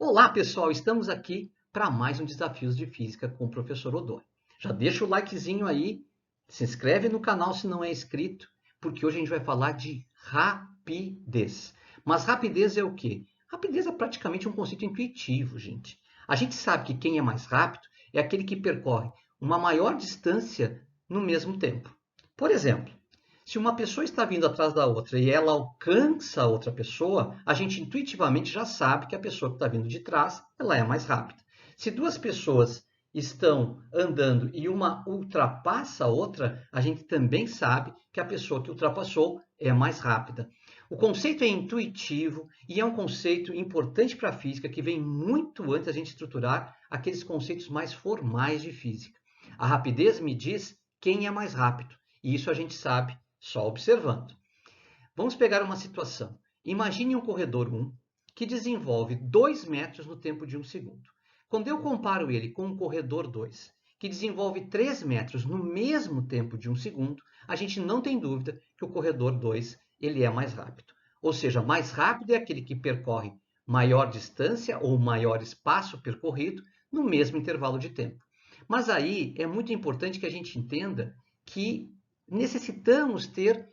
Olá, pessoal! Estamos aqui para mais um Desafios de Física com o professor Odon. Já deixa o likezinho aí, se inscreve no canal se não é inscrito, porque hoje a gente vai falar de rapidez. Mas rapidez é o quê? Rapidez é praticamente um conceito intuitivo, gente. A gente sabe que quem é mais rápido é aquele que percorre uma maior distância no mesmo tempo. Por exemplo, se uma pessoa está vindo atrás da outra e ela alcança a outra pessoa, a gente intuitivamente já sabe que a pessoa que está vindo de trás, ela é mais rápida. Se duas pessoas estão andando e uma ultrapassa a outra, a gente também sabe que a pessoa que ultrapassou é mais rápida. O conceito é intuitivo e é um conceito importante para a física que vem muito antes da gente estruturar aqueles conceitos mais formais de física. A rapidez me diz quem é mais rápido, e isso a gente sabe só observando. Vamos pegar uma situação. Imagine um corredor 1 que desenvolve 2 metros no tempo de 1 segundo. Quando eu comparo ele com um corredor 2, que desenvolve 3 metros no mesmo tempo de 1 segundo, a gente não tem dúvida que o corredor 2 ele é mais rápido. Ou seja, mais rápido é aquele que percorre maior distância ou maior espaço percorrido no mesmo intervalo de tempo. Mas aí é muito importante que a gente entenda que necessitamos ter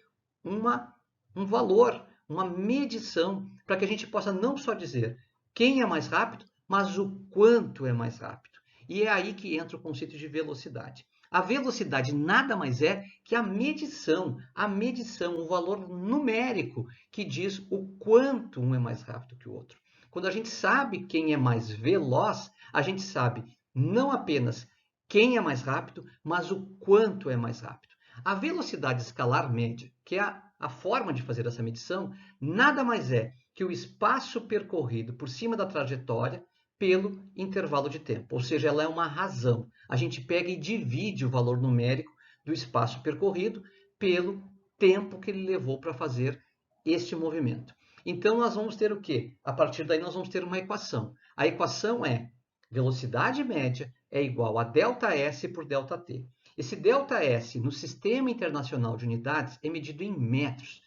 um valor, uma medição, para que a gente possa não só dizer quem é mais rápido, mas o quanto é mais rápido. E é aí que entra o conceito de velocidade. A velocidade nada mais é que a medição, o valor numérico que diz o quanto um é mais rápido que o outro. Quando a gente sabe quem é mais veloz, a gente sabe não apenas quem é mais rápido, mas o quanto é mais rápido. A velocidade escalar média, que é a forma de fazer essa medição, nada mais é que o espaço percorrido por cima da trajetória pelo intervalo de tempo, ou seja, ela é uma razão. A gente pega e divide o valor numérico do espaço percorrido pelo tempo que ele levou para fazer este movimento. Então, nós vamos ter o quê? A partir daí, nós vamos ter uma equação. A equação é velocidade média é igual a ΔS por ΔT. Esse ΔS no Sistema Internacional de Unidades é medido em metros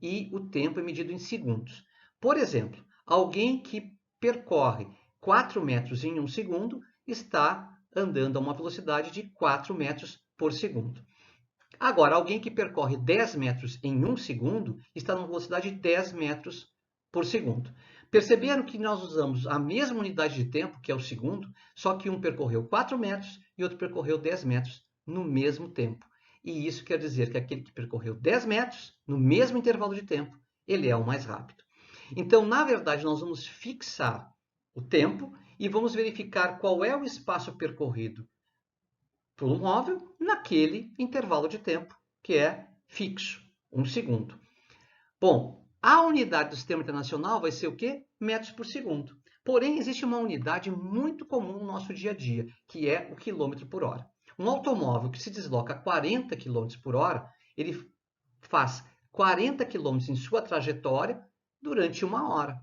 e o tempo é medido em segundos. Por exemplo, alguém que percorre 4 metros em 1 segundo está andando a uma velocidade de 4 metros por segundo. Agora, alguém que percorre 10 metros em 1 segundo está numa velocidade de 10 metros por segundo. Perceberam que nós usamos a mesma unidade de tempo, que é o segundo, só que um percorreu 4 metros e outro percorreu 10 metros no mesmo tempo. E isso quer dizer que aquele que percorreu 10 metros no mesmo intervalo de tempo, ele é o mais rápido. Então, na verdade, nós vamos fixar o tempo e vamos verificar qual é o espaço percorrido por um móvel naquele intervalo de tempo que é fixo, 1 segundo. Bom, a unidade do Sistema Internacional vai ser o quê? Metros por segundo. Porém, existe uma unidade muito comum no nosso dia a dia, que é o quilômetro por hora. Um automóvel que se desloca a 40 km por hora, ele faz 40 km em sua trajetória durante 1 hora.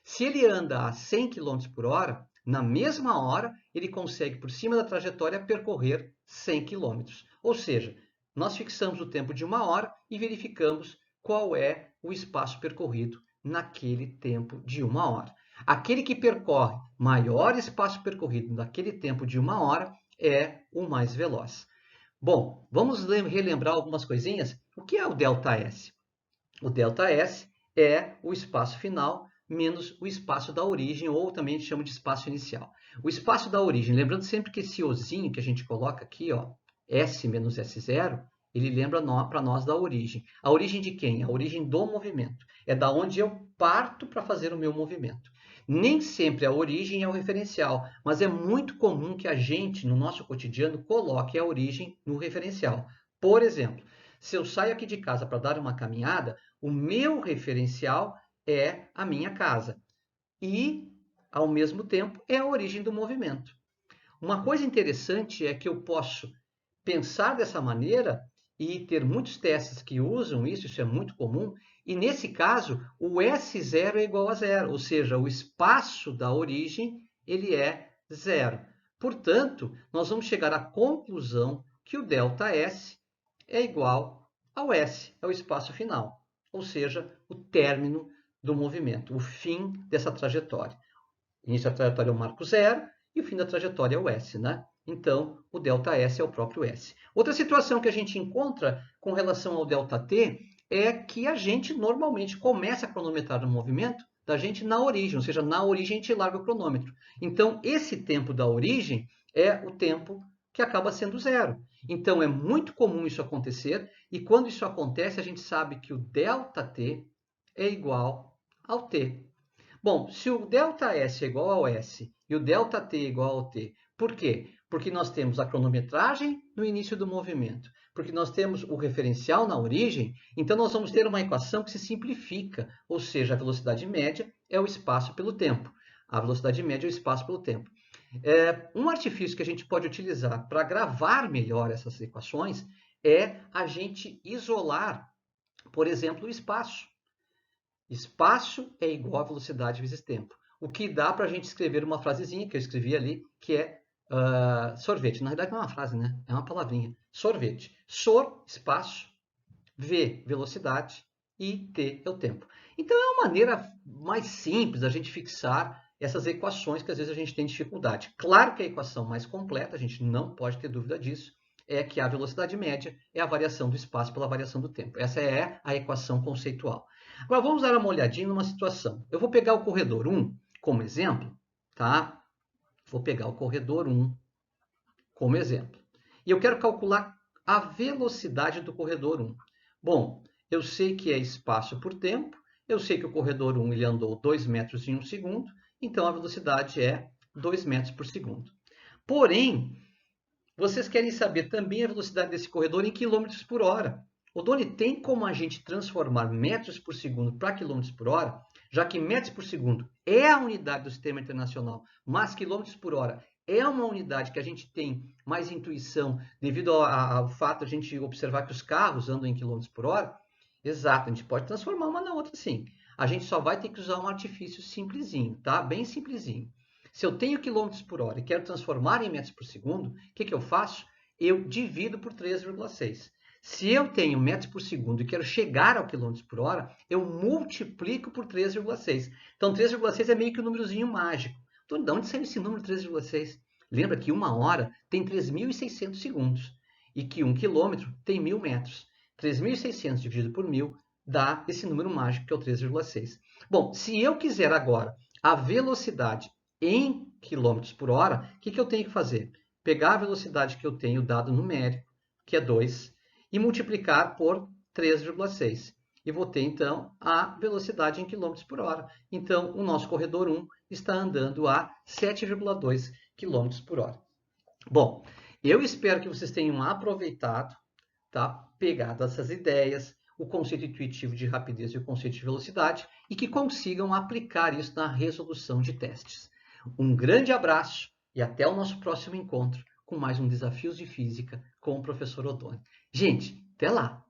Se ele anda a 100 km por hora, na mesma hora, ele consegue, por cima da trajetória, percorrer 100 km. Ou seja, nós fixamos o tempo de 1 hora e verificamos qual é o espaço percorrido naquele tempo de 1 hora. Aquele que percorre maior espaço percorrido naquele tempo de 1 hora é o mais veloz. Bom, vamos relembrar algumas coisinhas. O que é o ΔS? O ΔS é o espaço final menos o espaço da origem, ou também a gente chama de espaço inicial. O espaço da origem, lembrando sempre que esse ozinho que a gente coloca aqui, ó, S menos S0, ele lembra para nós da origem. A origem de quem? A origem do movimento. É da onde eu parto para fazer o meu movimento. Nem sempre a origem é o referencial, mas é muito comum que a gente, no nosso cotidiano, coloque a origem no referencial. Por exemplo, se eu saio aqui de casa para dar uma caminhada, o meu referencial é a minha casa e, ao mesmo tempo, é a origem do movimento. Uma coisa interessante é que eu posso pensar dessa maneira e ter muitos testes que usam isso é muito comum, e nesse caso o S0 é igual a zero, ou seja, o espaço da origem ele é zero. Portanto, nós vamos chegar à conclusão que o ΔS é igual ao S, é o espaço final, ou seja, o término do movimento, o fim dessa trajetória. início da trajetória é o marco zero e o fim da trajetória é o S, né? Então, o ΔS é o próprio S. Outra situação que a gente encontra com relação ao ΔT é que a gente normalmente começa a cronometrar o movimento da gente na origem, ou seja, na origem a gente larga o cronômetro. Então, esse tempo da origem é o tempo que acaba sendo zero. Então, é muito comum isso acontecer, e quando isso acontece, a gente sabe que o ΔT é igual ao T. Bom, se o ΔS é igual ao S e o ΔT é igual ao T, por quê? Porque nós temos a cronometragem no início do movimento, porque nós temos o referencial na origem, então nós vamos ter uma equação que se simplifica, ou seja, a velocidade média é o espaço pelo tempo. A velocidade média é o espaço pelo tempo. Um artifício que a gente pode utilizar para gravar melhor essas equações é a gente isolar, por exemplo, o espaço. Espaço é igual a velocidade vezes tempo. O que dá para a gente escrever uma frasezinha que eu escrevi ali, que é sorvete. Na verdade não é uma frase, né? É uma palavrinha. Sorvete. Sor, espaço, V, velocidade e T é o tempo. Então é uma maneira mais simples da gente fixar essas equações que às vezes a gente tem dificuldade. Claro que a equação mais completa, a gente não pode ter dúvida disso, é que a velocidade média é a variação do espaço pela variação do tempo. Essa é a equação conceitual. Agora vamos dar uma olhadinha numa situação. Eu vou pegar o corredor 1 como exemplo, tá? Vou pegar o corredor 1 como exemplo. E eu quero calcular a velocidade do corredor 1. Bom, eu sei que é espaço por tempo, eu sei que o corredor 1 ele andou 2 metros em 1 segundo, então a velocidade é 2 metros por segundo. Porém, vocês querem saber também a velocidade desse corredor em quilômetros por hora. O Doni, tem como a gente transformar metros por segundo para quilômetros por hora, já que metros por segundo é a unidade do sistema internacional, mas quilômetros por hora é uma unidade que a gente tem mais intuição devido ao fato de a gente observar que os carros andam em quilômetros por hora? Exato, a gente pode transformar uma na outra sim. A gente só vai ter que usar um artifício simplesinho, tá? Bem simplesinho. Se eu tenho quilômetros por hora e quero transformar em metros por segundo, o que eu faço? Eu divido por 3,6. Se eu tenho metros por segundo e quero chegar ao quilômetros por hora, eu multiplico por 3,6. Então, 3,6 é meio que um númerozinho mágico. Então, de onde saiu esse número 3,6? Lembra que uma hora tem 3.600 segundos e que 1 quilômetro tem 1.000 metros. 3.600 dividido por 1.000 dá esse número mágico que é o 3,6. Bom, se eu quiser agora a velocidade em quilômetros por hora, o que eu tenho que fazer? Pegar a velocidade que eu tenho dado numérico, que é 2, e multiplicar por 3,6. E vou ter, então, a velocidade em quilômetros por hora. Então, o nosso corredor 1 está andando a 7,2 km por hora. Bom, eu espero que vocês tenham aproveitado, tá? Pegado essas ideias, o conceito intuitivo de rapidez e o conceito de velocidade, e que consigam aplicar isso na resolução de testes. Um grande abraço e até o nosso próximo encontro com mais um Desafios de Física com o professor Oddone. Gente, até lá!